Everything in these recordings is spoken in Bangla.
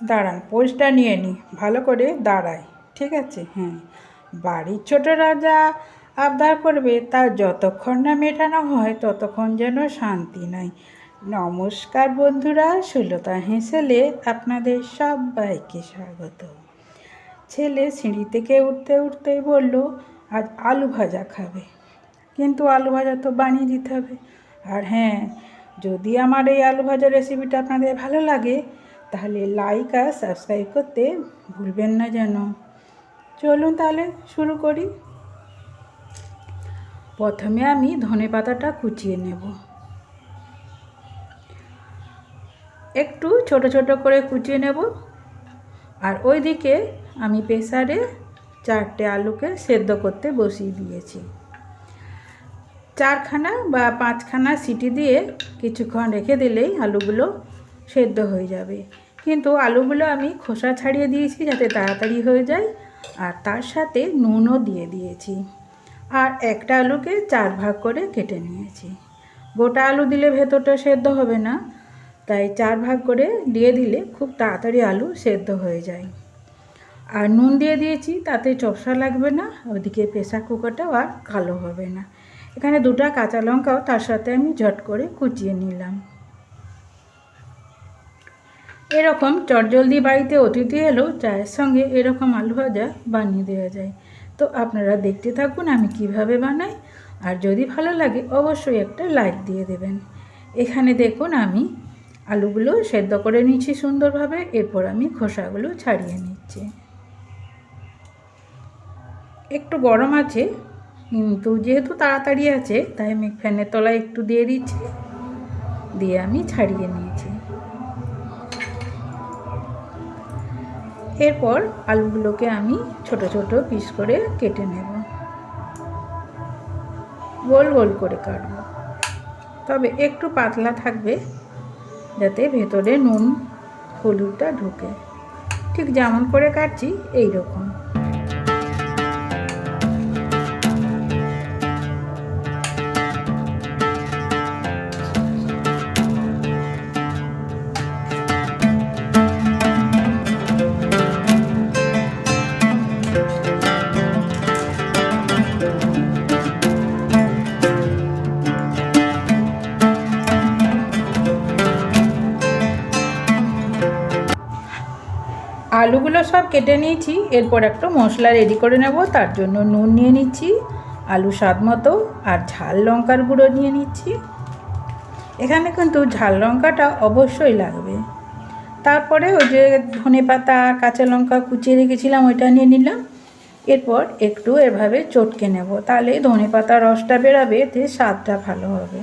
দাঁড়ান, পোজটা নিয়ে নিই, ভালো করে দাঁড়াই, ঠিক আছে? হ্যাঁ, বাড়ির ছোট রাজা আবদার করবে, তার যতক্ষণ না মেটানো হয় ততক্ষণ যেন শান্তি নাই। নমস্কার বন্ধুরা, সুলতা হেসেলে আপনাদের সবাইকে স্বাগত। ছেলে সিঁড়ি থেকে উঠতে উঠতেই বলল, আজ আলু ভাজা খাবে। কিন্তু আলু ভাজা তো বানিয়ে দিতে হবে। আর হ্যাঁ, যদি আমার এই আলু ভাজা রেসিপিটা আপনাদের ভালো লাগে তাহলে লাইক আর সাবস্ক্রাইব করতে ভুলবেন না যেন। চলুন তাহলে শুরু করি। প্রথমে আমি ধনেপাতাটা কুচিয়ে নেব, একটু ছোট ছোট করে কুচিয়ে নেব। আর ওইদিকে আমি প্রেসারে 4টে আলুকে সেদ্ধ করতে বসিয়ে দিয়েছি। 4খানা বা 5খানা সিটি দিয়ে কিছুক্ষণ রেখে দিলেই আলুগুলো সেদ্ধ হয়ে যাবে। কিন্তু আলুগুলো আমি খোসা ছাড়িয়ে দিয়েছি যাতে তাড়াতাড়ি হয়ে যায়, আর তার সাথে নুনও দিয়ে দিয়েছি। আর একটা আলুকে 4 ভাগ করে কেটে নিয়েছি। গোটা আলু দিলে ভেতরটা সেদ্ধ হবে না, তাই 4 ভাগ করে দিয়ে দিলে খুব তাড়াতাড়ি আলু সেদ্ধ হয়ে যায়। আর নুন দিয়ে দিয়েছি, তাতে চপসা লাগবে না, ওদিকে প্রেসার কুকারটাও আর কালো হবে না। এখানে 2টা কাঁচা লঙ্কাও তার সাথে আমি ঝট করে কুচিয়ে নিলাম। এরকম চটজলদি বাড়িতে অতিথি এলেও চায়ের সঙ্গে এরকম আলু ভাজা বানিয়ে দেওয়া যায়। তো আপনারা দেখতে থাকুন আমি কিভাবে বানাই, আর যদি ভালো লাগে অবশ্যই একটা লাইক দিয়ে দেবেন। এখানে দেখুন আমি আলুগুলো সেদ্ধ করে নিচ্ছি সুন্দরভাবে, এরপর আমি খোসাগুলো ছাড়িয়ে নিচ্ছি। একটু গরম আছে, কিন্তু যেহেতু তাড়াতাড়ি আছে তাই আমি ফ্যানের তলায় একটু দিয়ে দিচ্ছি, দিয়ে আমি ছাড়িয়ে নিয়েছি। এরপর আলুগুলোকে আমি ছোট ছোট পিস করে কেটে নেব, গোল গোল করে কাটব, তবে একটু পাতলা থাকবে যাতে ভেতরে নুন হলুদটা ঢোকে। ঠিক যেমন করে কাটছি এই রকম। আলুগুলো সব কেটে নিয়েছি, এরপর একটা মশলা রেডি করে নেব। তার জন্য নুন নিয়ে নিচ্ছি, আলু স্বাদ মতো, আর ঝাল লঙ্কার গুঁড়ো নিয়ে নিচ্ছি। এখানে কিন্তু ঝাল লঙ্কাটা অবশ্যই লাগবে। তারপরে ওই যে ধনেপাতা কাঁচা লঙ্কা কুচিয়ে রেখেছিলাম ওইটা নিয়ে নিলাম। এরপর একটু এভাবে চটকে নেব, তাহলে ধনেপাতার রসটা বেরাবে, এতে স্বাদটা ভালো হবে।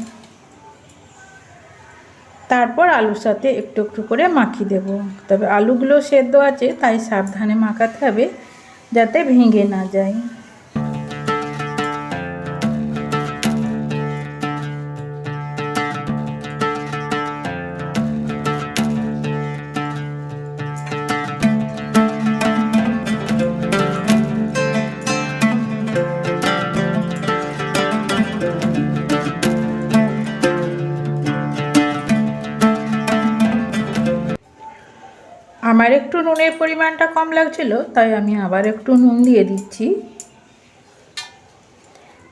তারপর আলুর সাথে একটু একটু করে মাখিয়ে দেব, তবে আলুগুলো সেদ্ধ আছে তাই সাবধানে মাখাতে হবে যাতে ভেঙে না যায়। আমার একটু নুনের পরিমাণটা কম লাগছিল, তাই আমি আবার একটু নুন দিয়ে দিচ্ছি,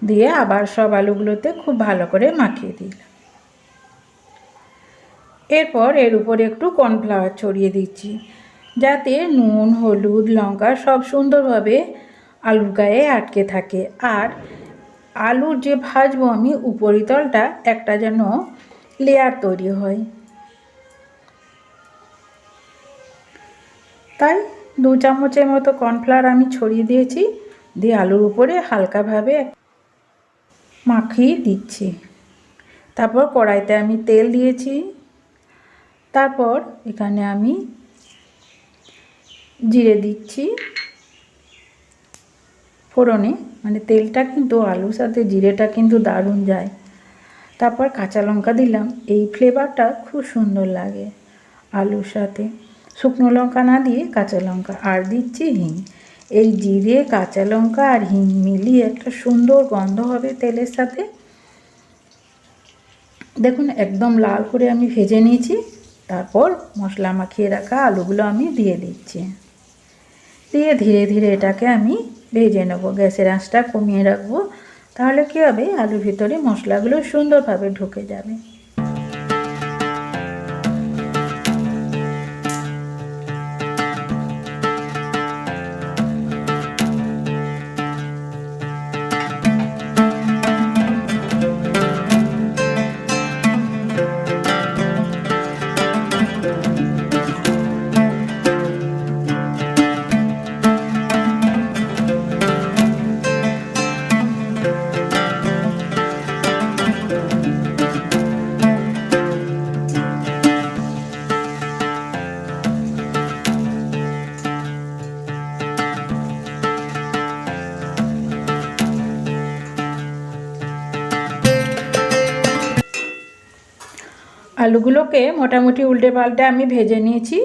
দিয়ে আবার সব আলুগুলোতে খুব ভালো করে মাখিয়ে দিলাম। এরপর এর উপরে একটু কর্নফ্লাওয়ার ছড়িয়ে দিচ্ছি যাতে নুন হলুদ লঙ্কা সব সুন্দরভাবে আলুর গায়ে আটকে থাকে। আর আলুর যে ভাজবো আমি উপরিতলটা একটা যেন লেয়ার তৈরি হয়, তাই 2 চামচের মতো কর্নফ্লাওয়ার আমি ছড়িয়ে দিয়েছি, দিয়ে আলুর উপরে হালকাভাবে মাখিয়ে দিচ্ছি। তারপর কড়াইতে আমি তেল দিয়েছি, তারপর এখানে আমি জিরে দিচ্ছি ফোড়নে, মানে তেলটা কিন্তু আলুর সাথে জিরেটা কিন্তু দারুণ যায়। তারপর কাঁচা লঙ্কা দিলাম, এই ফ্লেভারটা খুব সুন্দর লাগে আলুর সাথে। শুকনো লঙ্কা না দিয়ে কাঁচা লঙ্কা, আর দিচ্ছি হিং। এই জিরে কাঁচা লঙ্কা আর হিং মিলিয়ে একটা সুন্দর গন্ধ হবে তেলের সাথে। দেখুন একদম লাল করে আমি ভেজে নিয়েছি, তারপর মশলা মাখিয়ে রাখা আলুগুলো আমি দিয়ে দিচ্ছি। দিয়ে ধীরে ধীরে এটাকে আমি ভেজে নেবো। গ্যাসের আঁচটা কমিয়ে রাখবো, তাহলে কী হবে, আলুর ভিতরে মশলাগুলো সুন্দরভাবে ঢুকে যাবে। আলুগুলোকে মোটামুটি উল্টে পাল্টে আমি ভেজে নিয়েছি।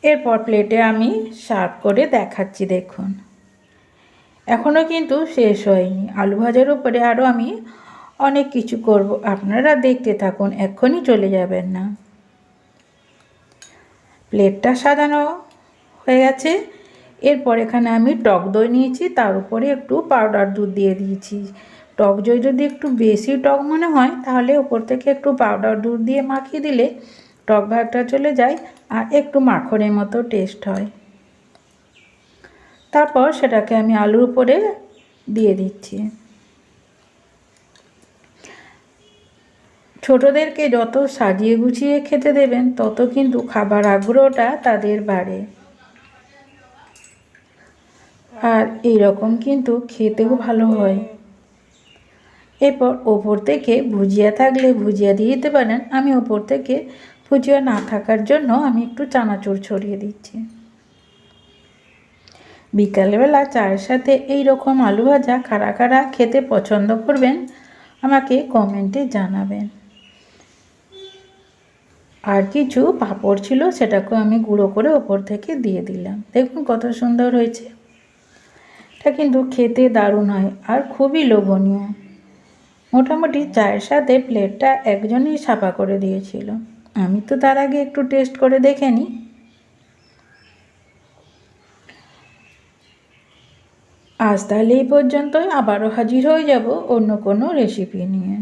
এরপর প্লেটে আমি সার্ভ করে দেখাচ্ছি। দেখুন, এখনও কিন্তু শেষ হয়নি। আলু ভাজার উপরে আরও আমি অনেক কিছু করব, আপনারা দেখতে থাকুন, এক্ষুনি চলে যাবেন না। প্লেটটা সাজানো হয়ে গেছে। এরপর এখানে আমি টক দই নিয়েছি, তার উপরে একটু পাউডার দুধ দিয়ে দিয়েছি। টক দই যদি একটু বেশি টক মনে হয় তাহলে উপর থেকে একটু পাউডার দুধ দিয়ে মাখিয়ে দিলে টক ভাবটা চলে যায় আর একটু মাখনের মতো টেস্ট হয়। তারপর সেটাকে আমি আলুর উপরে দিয়ে দিচ্ছি। ছোটদেরকে যত সাজিয়ে গুছিয়ে খেতে দেবেন তত কিন্তু খাবার আগ্রহটা তাদের বাড়ে। আর এইরকম কিন্তু খেতেও ভালো হয়। এরপর ওপর থেকে ভুজিয়া থাকলে ভুজিয়া দিয়ে দিতে পারেন। আমি ওপর থেকে ভুজিয়া না থাকার জন্য আমি একটু চানাচুর ছড়িয়ে দিচ্ছি। বিকালবেলা চায়ের সাথে এই রকম আলু ভাজা কারা কারা খেতে পছন্দ করবেন আমাকে কমেন্টে জানাবেন। আর কিছু পাঁপড় ছিল, সেটাকেও আমি গুঁড়ো করে ওপর থেকে দিয়ে দিলাম। দেখুন কত সুন্দর হয়েছে। এটা কিন্তু খেতে দারুণ হয় আর খুবই লোভনীয়। মোটামুটি চায়ের সাথে প্লেটটা একজনই সাফা করে দিয়েছিল। আমি তো তার আগে একটু টেস্ট করে দেখে নিই। আজ তাহলে এই পর্যন্তই। আবারও হাজির হয়ে যাব অন্য কোনো রেসিপি নিয়ে।